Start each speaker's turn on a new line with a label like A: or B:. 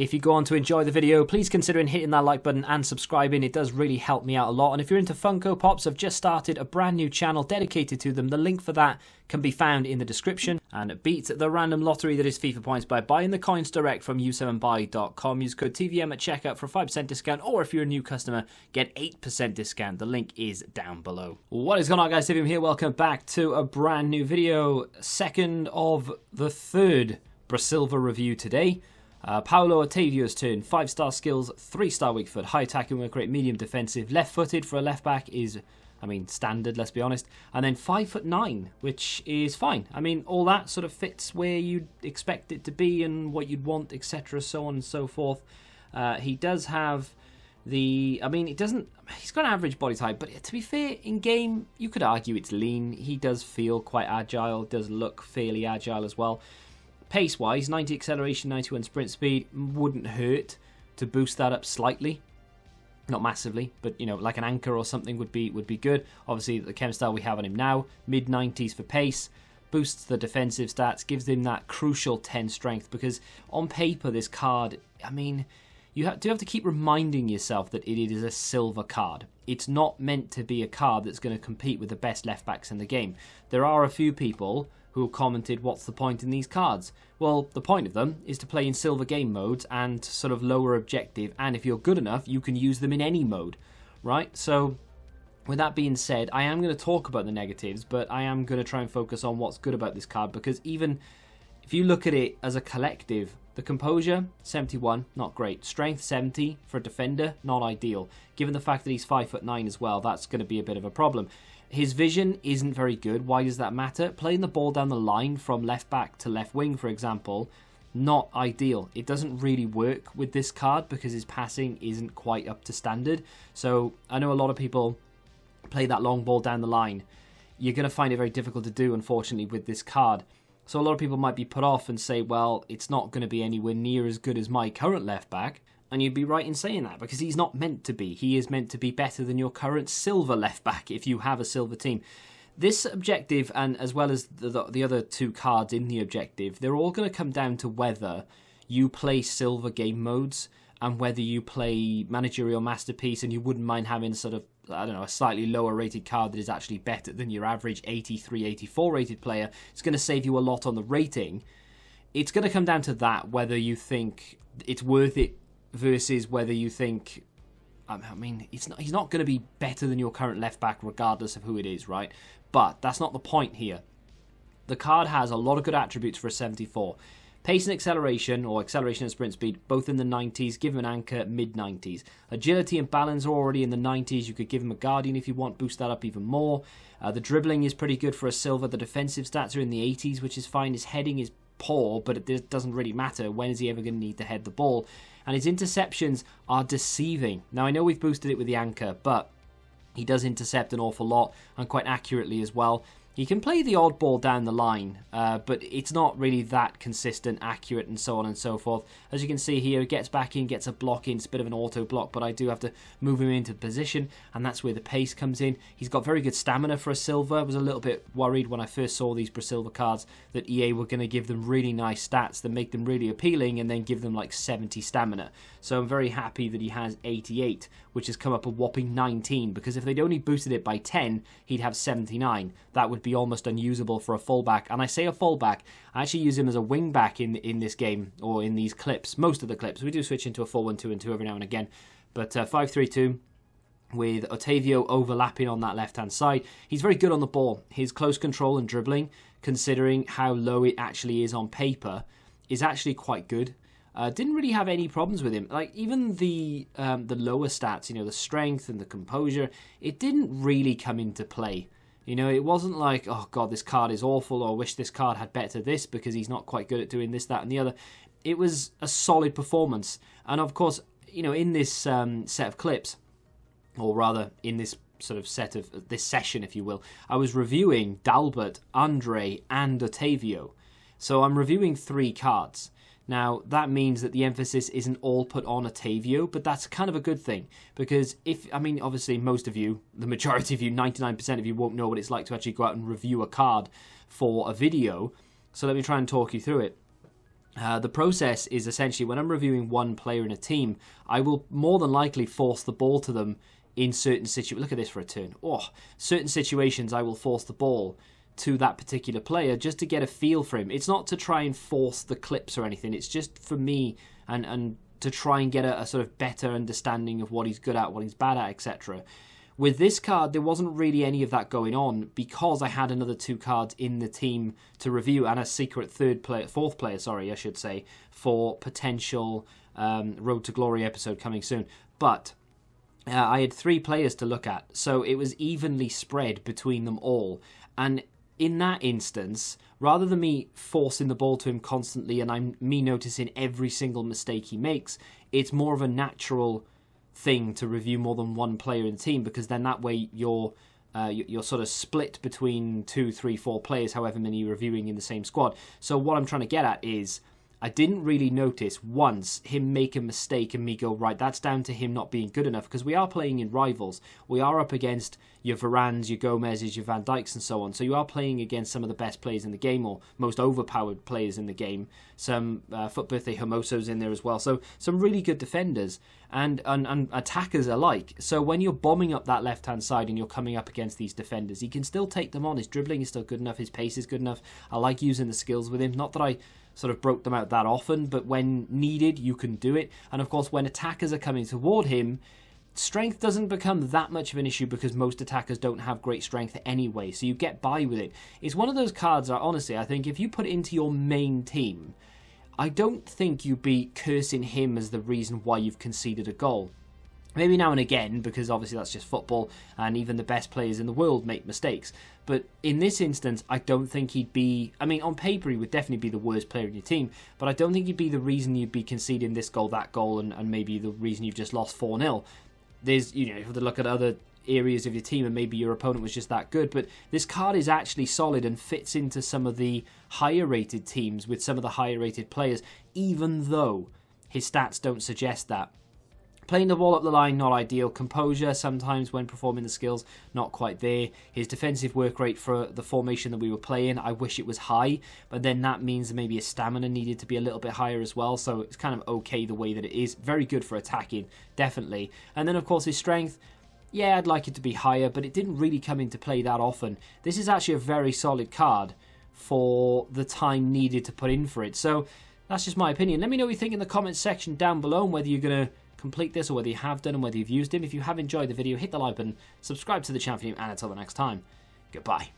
A: If you go on to enjoy the video, please consider hitting that like button and subscribing. It does really help me out a lot. And if you're into Funko Pops, I've just started a brand new channel dedicated to them. The link for that can be found in the description. And beat the random lottery that is FIFA points by buying the coins direct from u7buy.com. Use code TVM at checkout for a 5% discount, or if you're a new customer, get 8% discount. The link is down below. What is going on, guys? TVM here. Welcome back to a brand new video. Second of the third Brasilver review today. Paulo Otavio's turn. 5-star skills, 3-star weak foot, high attacking work rate, medium defensive. Left-footed for a left-back is, standard, let's be honest. And then 5'9", which is fine. All that sort of fits where you'd expect it to be and what you'd want, etc., so on and so forth. He does have the... he's got an average body type, but to be fair, in game, you could argue it's lean. He does feel quite agile, does look fairly agile as well. Pace-wise, 90 acceleration, 91 sprint speed, wouldn't hurt to boost that up slightly. Not massively, but, like an anchor or something would be good. Obviously, the chem style we have on him now, mid-90s for pace, boosts the defensive stats, gives him that crucial 10 strength, because on paper, this card, you do have to keep reminding yourself that it is a silver card. It's not meant to be a card that's going to compete with the best left-backs in the game. There are a few people who commented, what's the point in these cards? Well, the point of them is to play in silver game modes and sort of lower objective, and if you're good enough, you can use them in any mode, right? So, with that being said, I am going to talk about the negatives, but I am going to try and focus on what's good about this card, because even if you look at it as a collective, the composure, 71, not great. Strength, 70 for a defender, not ideal. Given the fact that he's 5'9" as well, that's going to be a bit of a problem. His vision isn't very good. Why does that matter? Playing the ball down the line from left back to left wing, for example, not ideal. It doesn't really work with this card because his passing isn't quite up to standard. So I know a lot of people play that long ball down the line. You're going to find it very difficult to do, unfortunately, with this card. So a lot of people might be put off and say, well, it's not going to be anywhere near as good as my current left back. And you'd be right in saying that, because he's not meant to be. He is meant to be better than your current silver left back if you have a silver team. This objective, and as well as the other two cards in the objective, they're all going to come down to whether you play silver game modes and whether you play managerial masterpiece, and you wouldn't mind having sort of, a slightly lower rated card that is actually better than your average 83, 84 rated player. It's going to save you a lot on the rating. It's going to come down to that, whether you think it's worth it versus whether you think, he's not going to be better than your current left back regardless of who it is, right? But that's not the point here. The card has a lot of good attributes for a 74. Pace and acceleration, or acceleration and sprint speed, both in the 90s. Give him an anchor, mid-90s. Agility and balance are already in the 90s. You could give him a guardian if you want, boost that up even more. The dribbling is pretty good for a silver. The defensive stats are in the 80s, which is fine. His heading is poor, but it doesn't really matter. When is he ever going to need to head the ball? And his interceptions are deceiving. Now, I know we've boosted it with the anchor, but he does intercept an awful lot, and quite accurately as well. He can play the odd ball down the line, but it's not really that consistent, accurate, and so on and so forth. As you can see here, he gets back in, gets a block in. It's a bit of an auto block, but I do have to move him into position, and that's where the pace comes in. He's got very good stamina for a silver. I was a little bit worried when I first saw these Brasilver cards that EA were going to give them really nice stats that make them really appealing and then give them like 70 stamina. So I'm very happy that he has 88, which has come up a whopping 19, because if they'd only boosted it by 10, he'd have 79. That would be almost unusable for a fullback. And I say a fullback, I actually use him as a wing back in this game, or in these clips, most of the clips. We do switch into a 4-1-2-2 every now and again, but 5-3-2 with Otavio overlapping on that left-hand side. He's very good on the ball. His close control and dribbling, considering how low it actually is on paper, is actually quite good. Didn't really have any problems with him. Like, even the lower stats, the strength and the composure, it didn't really come into play. It wasn't like, oh god, this card is awful, or I wish this card had better this because he's not quite good at doing this, that, and the other. It was a solid performance. And of course, in this set of clips, or rather in this sort of set of this session, if you will, I was reviewing Dalbert, Andre, and Otavio. So I'm reviewing 3 cards. Now, that means that the emphasis isn't all put on Otavio, but that's kind of a good thing. Because obviously most of you, the majority of you, 99% of you won't know what it's like to actually go out and review a card for a video. So let me try and talk you through it. The process is essentially when I'm reviewing one player in a team, I will more than likely force the ball to them in certain situations. Look at this for a turn. Certain situations I will force the ball to that particular player just to get a feel for him. It's not to try and force the clips or anything. It's just for me and to try and get a sort of better understanding of what he's good at, what he's bad at, etc. With this card, there wasn't really any of that going on because I had another 2 cards in the team to review and a secret fourth player, I should say, for potential Road to Glory episode coming soon. But I had 3 players to look at, so it was evenly spread between them all. And in that instance, rather than me forcing the ball to him constantly and me noticing every single mistake he makes, it's more of a natural thing to review more than one player in the team, because then that way you're sort of split between 2, 3, 4 players, however many you're reviewing in the same squad. So what I'm trying to get at is I didn't really notice once him make a mistake and me go, right, that's down to him not being good enough, because we are playing in rivals. We are up against your Varans, your Gomez's, your Van Dijks and so on. So you are playing against some of the best players in the game, or most overpowered players in the game. Some Foot Birthday Hermosos in there as well. So some really good defenders and attackers alike. So when you're bombing up that left-hand side and you're coming up against these defenders, he can still take them on. His dribbling is still good enough. His pace is good enough. I like using the skills with him. Not that I sort of broke them out that often, but when needed, you can do it. And of course, when attackers are coming toward him, strength doesn't become that much of an issue because most attackers don't have great strength anyway, so you get by with it. It's one of those cards that, honestly, I think if you put it into your main team, I don't think you'd be cursing him as the reason why you've conceded a goal. Maybe now and again, because obviously that's just football, and even the best players in the world make mistakes. But in this instance, I don't think he'd be... I mean, on paper, he would definitely be the worst player in your team, but I don't think he'd be the reason you'd be conceding this goal, that goal, and maybe the reason you've just lost 4-0. There's, you have to look at other areas of your team, and maybe your opponent was just that good, but this card is actually solid and fits into some of the higher-rated teams with some of the higher-rated players, even though his stats don't suggest that. Playing the ball up the line, not ideal. Composure, sometimes when performing the skills, not quite there. His defensive work rate for the formation that we were playing, I wish it was high, but then that means that maybe his stamina needed to be a little bit higher as well, so it's kind of okay the way that it is. Very good for attacking, definitely. And then, of course, his strength, yeah, I'd like it to be higher, but it didn't really come into play that often. This is actually a very solid card for the time needed to put in for it. So that's just my opinion. Let me know what you think in the comments section down below, and whether you're going to complete this or whether you have done and whether you've used him. If you have enjoyed the video, hit the like button, subscribe to the channel, and until the next time, goodbye.